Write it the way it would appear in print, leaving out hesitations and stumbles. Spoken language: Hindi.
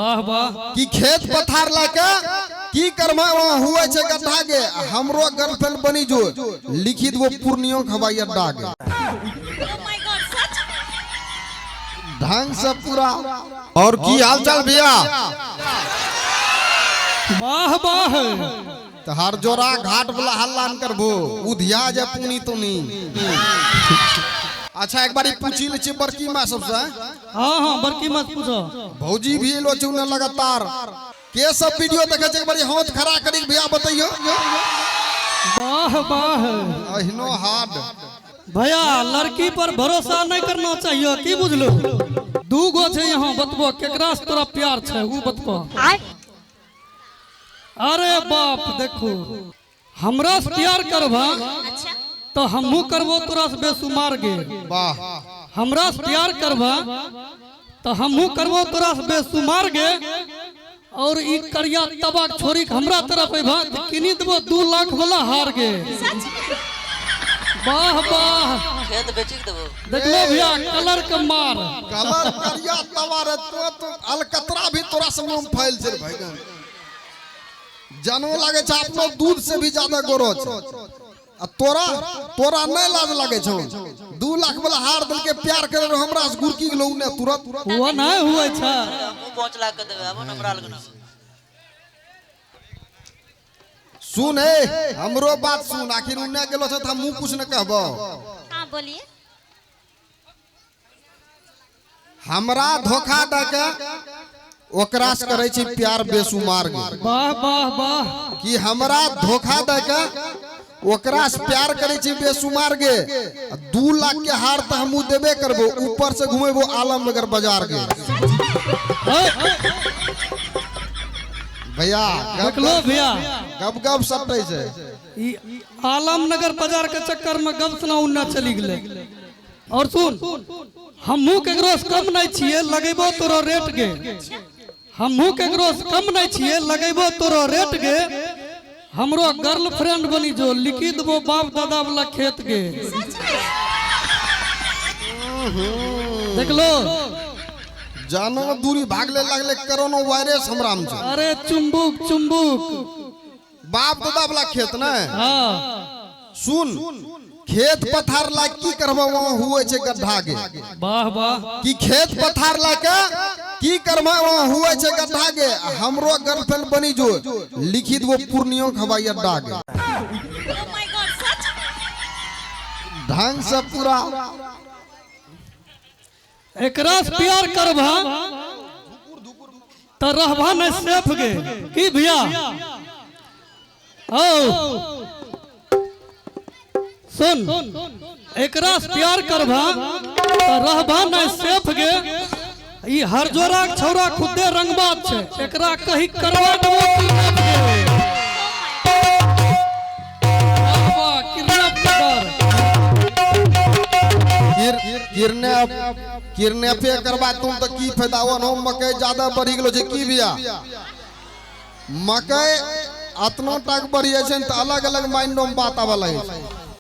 वाह वाह कि खेत पथार लाके की करमा वहां हुए छे गड्ढा गे हमरो गर्लफ्रेंड बनी जो लिखित वो पूर्णियों हवाई अड्डा गे ढंग से पूरा। और की हाल चाल भैया? वाह वाह तो हर जोरा घाट वाला हल्ला न करबो उधिया जे पुनी तुनी। अच्छा एक बारी पूछी ले बड़की मां सबसे। हाँ हाँ बड़की मत पूछो। भौजी भी लो चुने लगातार के सब वीडियो देखे छे एक बारी हाथ खड़ा करी भैया बताइयो। वाह वाह अहिनो हार्ड भैया लड़की पर भरोसा नहीं करना चाहिए की बुझलो। दू गो छे यहाँ बतबो केकरा से तोरा प्यार छे वो बतबो। अरे बाप देखो हमरा से प्यार करबा तो हमहू करबो तोरा से बेसुमार गे। वाह हमरा से प्यार करबा तो हमहू करबो तोरा से बेसुमार गे। और ई करिया तबाक छोरी के हमरा तरफ अइबा तो किनी देबो 2 लाख वाला हार गे। वाह वाह खेत बेच देबो देखलो भैया कलर के मार कलर करिया तवारे तो अलकतरा भी तोरा से मुंह फैल छे भाईगन जानो लागे छ अपनो दूध से भी ज्यादा गोरो छ। आ तोरा नहीं लाज लागे छो 2 लाख वाला हार दल के प्यार करे हमरा से गुरकी गेलो ने तुरंत वो नहीं हुए छ। हमहु 5 लाख के देबे अब हमरा लगन। सुन हे हमरो बात सुन आखिर उन्ने गेलो छ त हम कुछ न कहबो। हां बोलिए। हमरा धोखा द के ओकरा से करे छी प्यार बेसुमार गे। वाह वाह वाह कि हमरा धोखा द के ओकरा से प्यार करे छी बेसुमार गे 2 लाख के हार त हमहु देबे करबो ऊपर से घुमेबो आलमनगर बाजार गे। भैया देखलो भैया गब गब सटै छै ई आलमनगर बाजार के चक्कर में गब सुना उन्ना चली गेले। और सुन हमहू केकरो से कम नहीं छिए लगेबो तोरो रेट गे। हमहू केकरो से कम नहीं छिए लगेबो तोरो रेट गे। हमरो गर्लफ्रेंड बनी जो लिखी देबो बाप दादा वाला खेत गे। देखलो जानो दूरी भागले लगले कोरोना वायरस हमरा में छै। अरे चुम्बुक चुम्बुक बाप दादा वाला खेत न। हाँ सुन खेत पथार ला की करबो वहां हुए छे गड्ढा गे। वाह वाह कि खेत पथार ला के की करबो वहां हुए छे गड्ढा गे हमरो गर्लफ्रेंड बनी जो लिखित वो पूर्णियों हवाई अड्डा गे। ढंग से पूरा एकरा से प्यार करबा तो रहबा नहीं सेफ गे की भैया। ओ सुन एकरा से प्यार करबा तो रहबा नहीं सेफ गे। ई हर जोरा के छौरा खुदे रंगबाज छे एकरा कहीं करवा देबो किडनैप किडनैप करबा तुम तो की फायदा हो मकई ज्यादा बढ़ी गेलो छे की भैया। मकई अतनो तक बढ़िए छे त अलग अलग माइंडो में बात आवे लगे।